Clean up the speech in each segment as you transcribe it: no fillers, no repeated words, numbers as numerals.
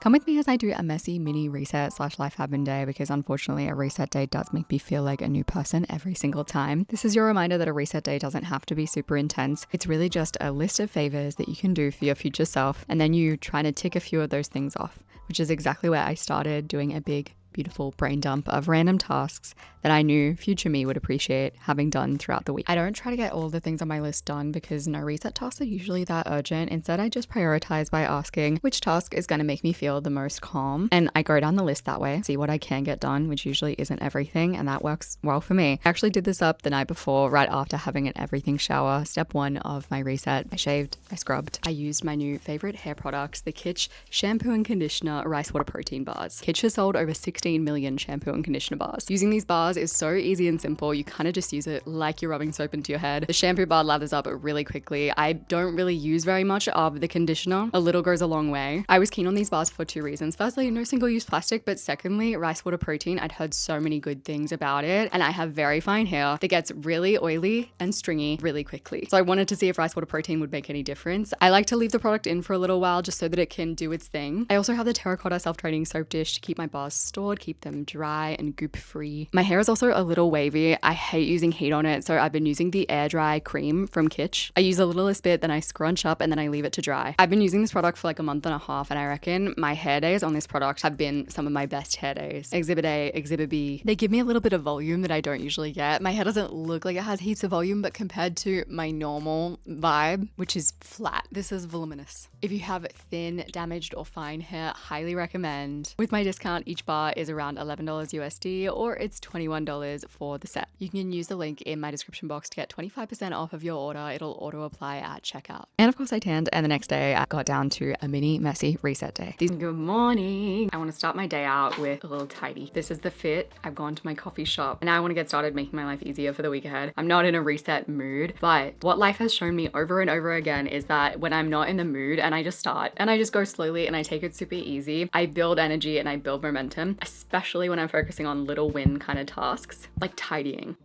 Come with me as I do a messy mini reset / life admin day, because unfortunately a reset day does make me feel like a new person every single time. This is your reminder that a reset day doesn't have to be super intense. It's really just a list of favors that you can do for your future self, and then you try to tick a few of those things off, which is exactly where I started, doing a big beautiful brain dump of random tasks that I knew future me would appreciate having done throughout the week. I don't try to get all the things on my list done because no reset tasks are usually that urgent. Instead, I just prioritize by asking which task is going to make me feel the most calm, and I go down the list that way, see what I can get done, which usually isn't everything, and that works well for me. I actually did this up the night before, right after having an everything shower. Step 1 of my reset. I shaved, I scrubbed. I used my new favorite hair products, the Kitsch shampoo and conditioner rice water protein bars. Kitsch has sold over 16 million shampoo and conditioner bars. Using these bars is so easy and simple. You kind of just use it like you're rubbing soap into your head. The shampoo bar lathers up really quickly. I don't really use very much of the conditioner. A little goes a long way. I was keen on these bars for 2 reasons. Firstly, no single-use plastic, but secondly, rice water protein. I'd heard so many good things about it, and I have very fine hair that gets really oily and stringy really quickly. So I wanted to see if rice water protein would make any difference. I like to leave the product in for a little while just so that it can do its thing. I also have the terracotta self-draining soap dish to keep my bars stored, keep them dry and goop free. My hair is also a little wavy. I hate using heat on it, so I've been using the air dry cream from Kitsch. I use a littlest bit, then I scrunch up, and then I leave it to dry. I've been using this product for like a month and a half, and I reckon my hair days on this product have been some of my best hair days. Exhibit A, Exhibit B. They give me a little bit of volume that I don't usually get. My hair doesn't look like it has heaps of volume, but compared to my normal vibe, which is flat, this is voluminous. If you have thin, damaged, or fine hair, highly recommend. With my discount, each bar is around $11 USD, or it's $21 for the set. You can use the link in my description box to get 25% off of your order. It'll auto apply at checkout. And of course I tanned, and the next day I got down to a mini messy reset day. Good morning. I want to start my day out with a little tidy. This is the fit. I've gone to my coffee shop and now I want to get started making my life easier for the week ahead. I'm not in a reset mood, but what life has shown me over and over again is that when I'm not in the mood and I just start and I just go slowly and I take it super easy, I build energy and I build momentum, especially when I'm focusing on little win kind of tasks like tidying.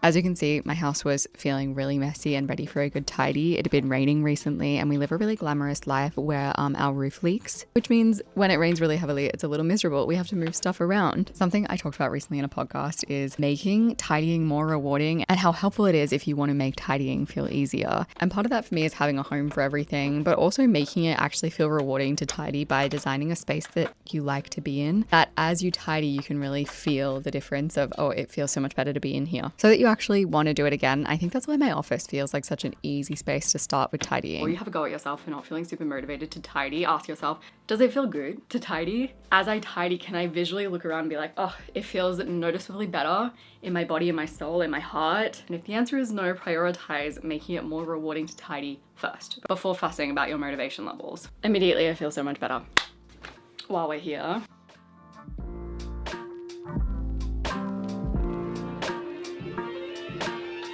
As you can see, my house was feeling really messy and ready for a good tidy. It had been raining recently, and we live a really glamorous life where our roof leaks, which means when it rains really heavily, it's a little miserable. We have to move stuff around. Something I talked about recently in a podcast is making tidying more rewarding and how helpful it is if you want to make tidying feel easier. And part of that for me is having a home for everything, but also making it actually feel rewarding to tidy by designing a space that you like to be in, that as you tidy, you can really feel the difference of, oh, it feels so much better to be in here, so that you actually want to do it again. I think that's why my office feels like such an easy space to start with tidying. Or you have a go at yourself for not feeling super motivated to tidy. Ask yourself, does it feel good to tidy? As I tidy, can I visually look around and be like, oh, it feels noticeably better in my body, in my soul, in my heart? And if the answer is no, prioritize making it more rewarding to tidy first before fussing about your motivation levels. Immediately, I feel so much better. While we're here,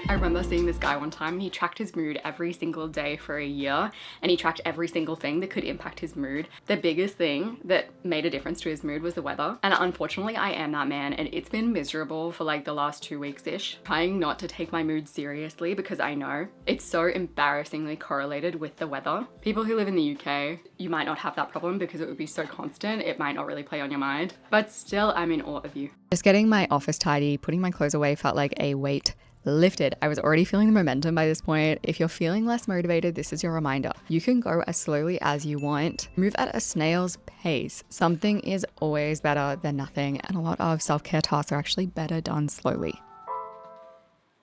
I remember seeing this guy one time, and he tracked his mood every single day for a year, and he tracked every single thing that could impact his mood. The biggest thing that made a difference to his mood was the weather, and unfortunately I am that man, and it's been miserable for like the last 2 weeks-ish. Trying not to take my mood seriously because I know it's so embarrassingly correlated with the weather. People who live in the UK, you might not have that problem because it would be so constant, it might not really play on your mind, but still I'm in awe of you. Just getting my office tidy, putting my clothes away felt like a weight lifted. I was already feeling the momentum by this point. If you're feeling less motivated, this is your reminder. You can go as slowly as you want. Move at a snail's pace. Something is always better than nothing, and a lot of self-care tasks are actually better done slowly.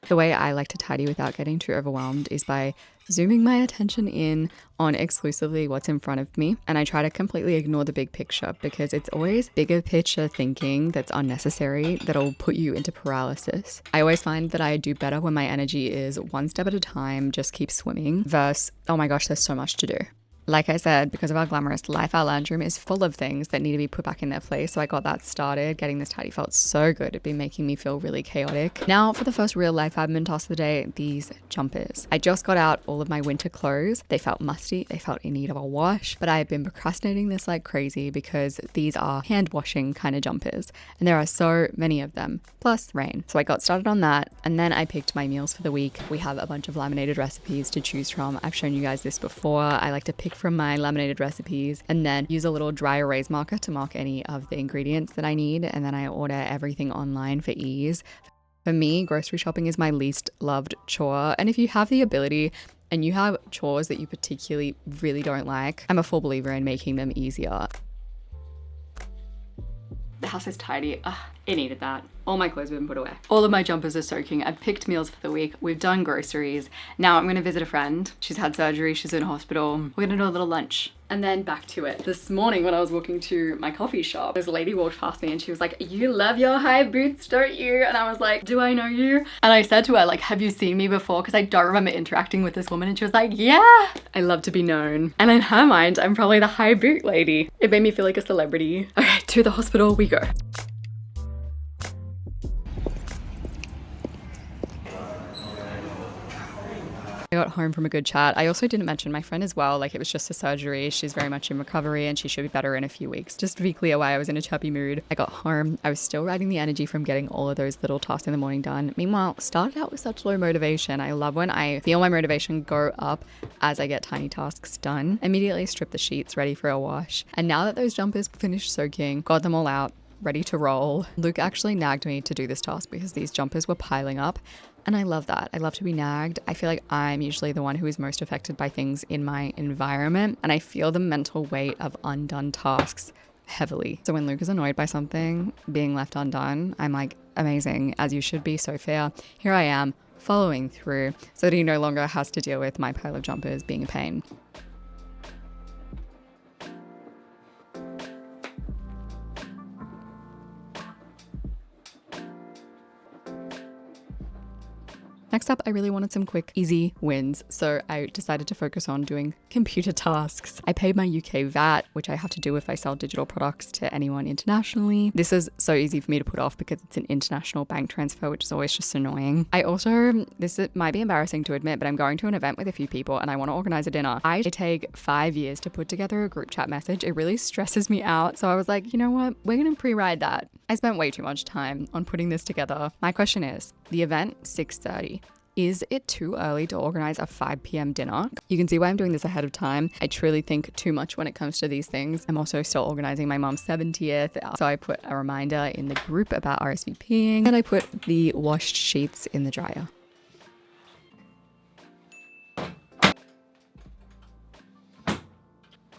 The way I like to tidy without getting too overwhelmed is by zooming my attention in on exclusively what's in front of me, and I try to completely ignore the big picture because it's always bigger picture thinking that's unnecessary that'll put you into paralysis. I always find that I do better when my energy is one step at a time, just keep swimming, versus, oh my gosh, there's so much to do. Like I said, because of our glamorous life, our lounge room is full of things that need to be put back in their place. So I got that started. Getting this tidy felt so good. It'd been making me feel really chaotic. Now for the first real life admin task of the day, these jumpers. I just got out all of my winter clothes. They felt musty. They felt in need of a wash, but I have been procrastinating this like crazy because these are hand washing kind of jumpers. And there are so many of them, plus rain. So I got started on that. And then I picked my meals for the week. We have a bunch of laminated recipes to choose from. I've shown you guys this before. I like to pick from my laminated recipes, and then use a little dry erase marker to mark any of the ingredients that I need, and then I order everything online for ease. For me, grocery shopping is my least loved chore, and if you have the ability and you have chores that you particularly really don't like, I'm a full believer in making them easier. The house is tidy. Ugh, it needed that. All my clothes have been put away. All of my jumpers are soaking. I've picked meals for the week. We've done groceries. Now I'm gonna visit a friend. She's had surgery, she's in hospital. We're gonna do a little lunch. And then back to it. This morning when I was walking to my coffee shop, this lady walked past me and she was like, "You love your high boots, don't you?" And I was like, "Do I know you?" And I said to her, like, "Have you seen me before?" Because I don't remember interacting with this woman. And she was like, "Yeah, I love to be known." And in her mind, I'm probably the high boot lady. It made me feel like a celebrity. Okay, to the hospital we go. I got home from a good chat. I also didn't mention my friend as well. Like, it was just a surgery. She's very much in recovery and she should be better in a few weeks. Just to be clear why I was in a chubby mood. I got home. I was still riding the energy from getting all of those little tasks in the morning done. Meanwhile, started out with such low motivation. I love when I feel my motivation go up as I get tiny tasks done. Immediately strip the sheets ready for a wash. And now that those jumpers finished soaking, got them all out, ready to roll. Luke actually nagged me to do this task because these jumpers were piling up. And I love that. I love to be nagged. I feel like I'm usually the one who is most affected by things in my environment. And I feel the mental weight of undone tasks heavily. So when Luke is annoyed by something being left undone, I'm like, amazing, as you should be, so fair. Here I am following through so that he no longer has to deal with my pile of jumpers being a pain. Next up, I really wanted some quick, easy wins, so I decided to focus on doing computer tasks. I paid my UK VAT, which I have to do if I sell digital products to anyone internationally. This is so easy for me to put off because it's an international bank transfer, which is always just annoying. I also, might be embarrassing to admit, but I'm going to an event with a few people and I want to organize a dinner. I take 5 years to put together a group chat message. It really stresses me out. So I was like, you know what? We're going to pre-ride that. I spent way too much time on putting this together. My question is, the event, 6:30. Is it too early to organize a 5 p.m. dinner? You can see why I'm doing this ahead of time. I truly think too much when it comes to these things. I'm also still organizing my mom's 70th. So I put a reminder in the group about RSVPing and I put the washed sheets in the dryer.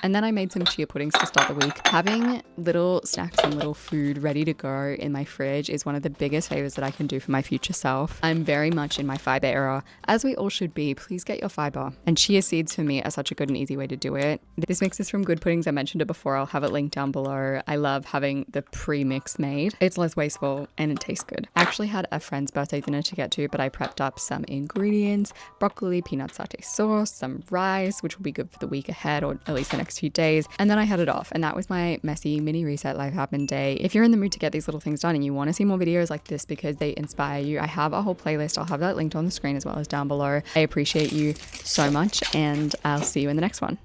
And then I made some chia puddings to start the week. Having little snacks and little food ready to go in my fridge is one of the biggest favors that I can do for my future self. I'm very much in my fiber era, as we all should be. Please get your fiber. And chia seeds for me are such a good and easy way to do it. This mix is from Good Puddings. I mentioned it before. I'll have it linked down below. I love having the pre-mix made. It's less wasteful and it tastes good. I actually had a friend's birthday dinner to get to, but I prepped up some ingredients: broccoli, peanut satay sauce, some rice, which will be good for the week ahead, or at least the next few days, and then I headed off. And that was my messy mini reset life happen day. If you're in the mood to get these little things done and you want to see more videos like this because they inspire you, I have a whole playlist. I'll have that linked on the screen as well as down below. I appreciate you so much and I'll see you in the next one.